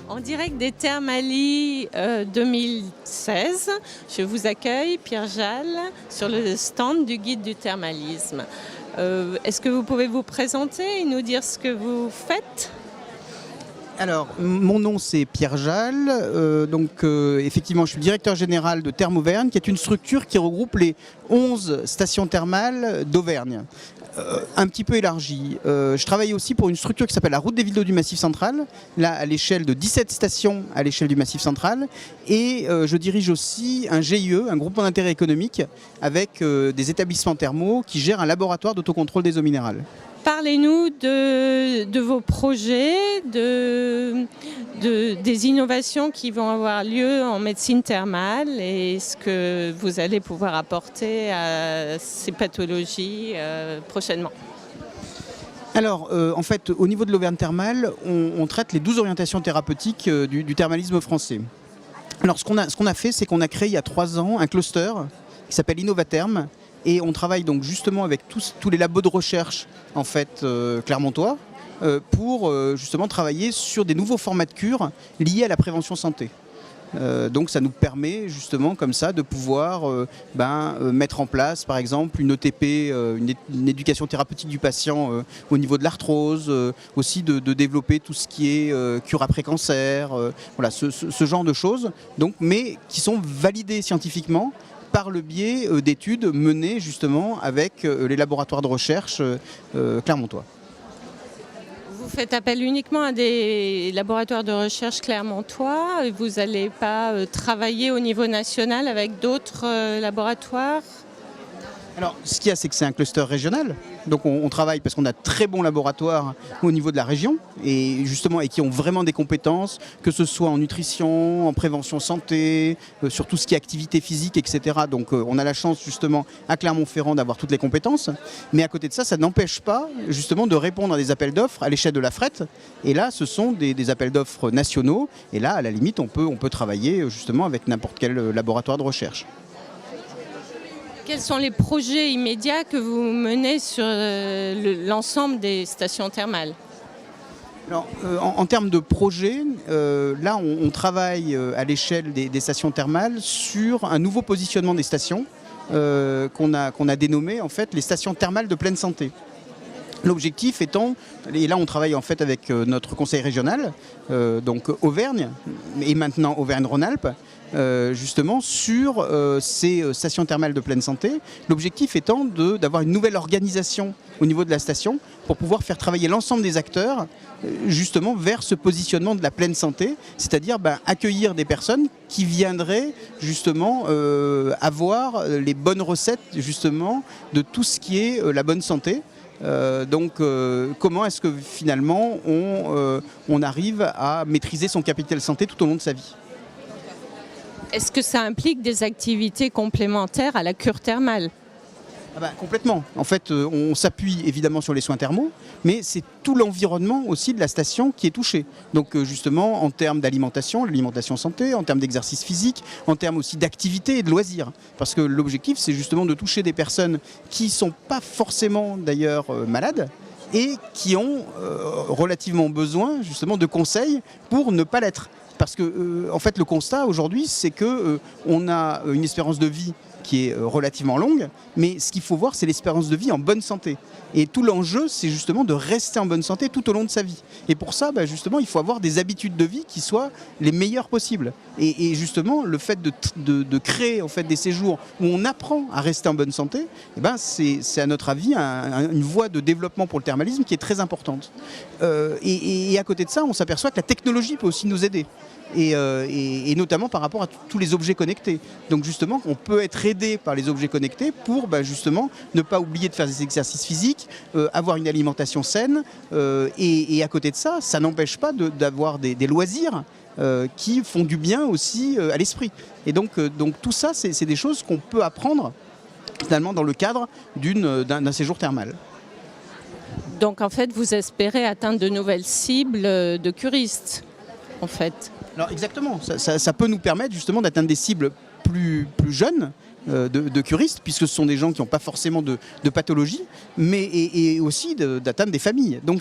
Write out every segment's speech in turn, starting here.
En direct des Thermalies 2016, je vous accueille, Pierre Jalle, sur le stand du guide du thermalisme. Est-ce que vous pouvez vous présenter et nous dire ce que vous faites ? Alors, mon nom c'est Pierre Jalle, effectivement je suis directeur général de Thermes Auvergne, qui est une structure qui regroupe les 11 stations thermales d'Auvergne. Un petit peu élargie. Je travaille aussi pour une structure qui s'appelle la Route des villes d'eau du Massif central, là à l'échelle de 17 stations à l'échelle du Massif central, et je dirige aussi un GIE, un groupement d'intérêt économique, avec des établissements thermaux qui gèrent un laboratoire d'autocontrôle des eaux minérales. Parlez-nous de vos projets, des innovations qui vont avoir lieu en médecine thermale et ce que vous allez pouvoir apporter à ces pathologies prochainement. Alors, en fait, au niveau de l'Auvergne thermale, on traite les 12 orientations thérapeutiques du thermalisme français. Alors, ce qu'on a fait, c'est qu'on a créé il y a 3 ans un cluster qui s'appelle Innovatherm. Et on travaille donc justement avec tous les labos de recherche en fait clermontois pour justement travailler sur des nouveaux formats de cure liés à la prévention santé. Donc ça nous permet justement comme ça de pouvoir mettre en place par exemple une ETP, une éducation thérapeutique du patient au niveau de l'arthrose, aussi de développer tout ce qui est cure après cancer, voilà, ce genre de choses, donc, mais qui sont validées scientifiquement par le biais d'études menées justement avec les laboratoires de recherche clermontois. Vous faites appel uniquement à des laboratoires de recherche clermontois, vous n'allez pas travailler au niveau national avec d'autres laboratoires ? Alors, ce qu'il y a, c'est que c'est un cluster régional. Donc, on travaille parce qu'on a très bons laboratoires au niveau de la région et justement, et qui ont vraiment des compétences, que ce soit en nutrition, en prévention santé, sur tout ce qui est activité physique, etc. Donc, on a la chance justement à Clermont-Ferrand d'avoir toutes les compétences. Mais à côté de ça, ça n'empêche pas justement de répondre à des appels d'offres à l'échelle de la FRET. Et là, ce sont des appels d'offres nationaux. Et là, à la limite, on peut travailler justement avec n'importe quel laboratoire de recherche. Quels sont les projets immédiats que vous menez sur l'ensemble des stations thermales ? Alors, en termes de projets, là on travaille à l'échelle des stations thermales sur un nouveau positionnement des stations qu'on a dénommé en fait les stations thermales de pleine santé. L'objectif étant, et là on travaille en fait avec notre conseil régional, donc Auvergne et maintenant Auvergne-Rhône-Alpes, justement sur ces stations thermales de pleine santé. L'objectif étant d'avoir une nouvelle organisation au niveau de la station pour pouvoir faire travailler l'ensemble des acteurs justement vers ce positionnement de la pleine santé, c'est-à-dire accueillir des personnes qui viendraient justement avoir les bonnes recettes justement de tout ce qui est la bonne santé. Comment est-ce que finalement on arrive à maîtriser son capital santé tout au long de sa vie ? Est-ce que ça implique des activités complémentaires à la cure thermale ? Complètement. En fait, on s'appuie évidemment sur les soins thermaux, mais c'est tout l'environnement aussi de la station qui est touché. Donc justement, en termes d'alimentation, l'alimentation santé, en termes d'exercice physique, en termes aussi d'activité et de loisirs. Parce que l'objectif, c'est justement de toucher des personnes qui ne sont pas forcément d'ailleurs malades, et qui ont relativement besoin justement de conseils pour ne pas l'être. Parce que en fait, le constat aujourd'hui, c'est qu'on a une espérance de vie qui est relativement longue, mais ce qu'il faut voir, c'est l'espérance de vie en bonne santé. Et tout l'enjeu, c'est justement de rester en bonne santé tout au long de sa vie. Et pour ça, justement, il faut avoir des habitudes de vie qui soient les meilleures possibles. Et justement, le fait de créer en fait, des séjours où on apprend à rester en bonne santé, c'est à notre avis une voie de développement pour le thermalisme qui est très importante. Et à côté de ça, on s'aperçoit que la technologie peut aussi nous aider. Et notamment par rapport à tous les objets connectés. Donc justement, on peut être aidé par les objets connectés pour justement ne pas oublier de faire des exercices physiques, avoir une alimentation saine, et à côté de ça, ça n'empêche pas d'avoir des loisirs qui font du bien aussi à l'esprit. Et donc tout ça, c'est des choses qu'on peut apprendre finalement dans le cadre d'un séjour thermal. Donc en fait, vous espérez atteindre de nouvelles cibles de curistes, en fait. Alors exactement, ça peut nous permettre justement d'atteindre des cibles plus jeunes de curistes, puisque ce sont des gens qui n'ont pas forcément de pathologie, mais et aussi d'atteindre des familles. Donc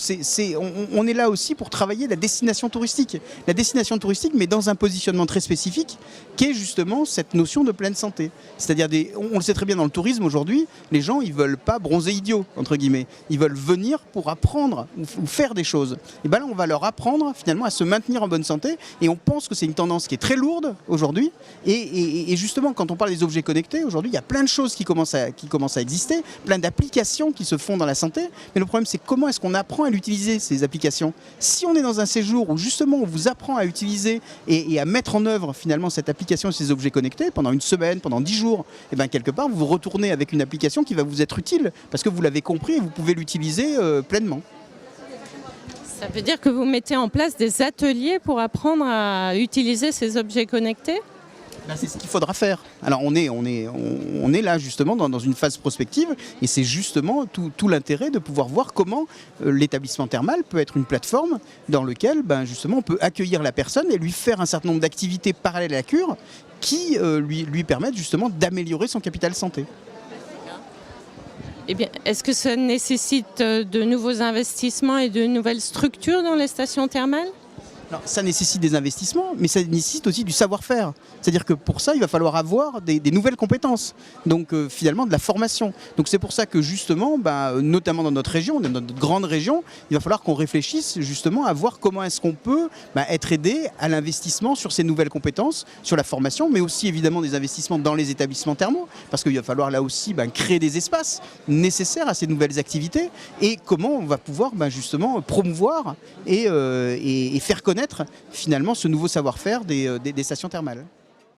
on est là aussi pour travailler la destination touristique. La destination touristique, mais dans un positionnement très spécifique, qui est justement cette notion de pleine santé. C'est-à-dire, on le sait très bien dans le tourisme aujourd'hui, les gens, ils veulent pas bronzer idiots, entre guillemets. Ils veulent venir pour apprendre ou faire des choses. Et bien là, on va leur apprendre finalement à se maintenir en bonne santé, et on pense que c'est une tendance qui est très lourde aujourd'hui. Et justement, quand on parle des objets connectés, aujourd'hui, il y a plein de choses qui commencent à exister, plein d'applications qui se font dans la santé. Mais le problème, c'est comment est-ce qu'on apprend à l'utiliser, ces applications. Si on est dans un séjour où justement on vous apprend à utiliser et à mettre en œuvre finalement cette application, ces objets connectés, pendant une semaine, pendant 10 jours, et bien quelque part, vous vous retournez avec une application qui va vous être utile, parce que vous l'avez compris et vous pouvez l'utiliser pleinement. Ça veut dire que vous mettez en place des ateliers pour apprendre à utiliser ces objets connectés ? Ben, c'est ce qu'il faudra faire. Alors on est là justement dans une phase prospective, et c'est justement tout l'intérêt de pouvoir voir comment l'établissement thermal peut être une plateforme dans laquelle justement on peut accueillir la personne et lui faire un certain nombre d'activités parallèles à la cure qui lui permettent justement d'améliorer son capital santé. Eh bien, est-ce que ça nécessite de nouveaux investissements et de nouvelles structures dans les stations thermales ? Alors, ça nécessite des investissements, mais ça nécessite aussi du savoir-faire. C'est-à-dire que pour ça, il va falloir avoir des nouvelles compétences, donc finalement de la formation. Donc c'est pour ça que justement, notamment dans notre région, dans notre grande région, il va falloir qu'on réfléchisse justement à voir comment est-ce qu'on peut être aidé à l'investissement sur ces nouvelles compétences, sur la formation, mais aussi évidemment des investissements dans les établissements thermaux, parce qu'il va falloir là aussi créer des espaces nécessaires à ces nouvelles activités, et comment on va pouvoir justement promouvoir et faire connaître finalement ce nouveau savoir-faire des stations thermales.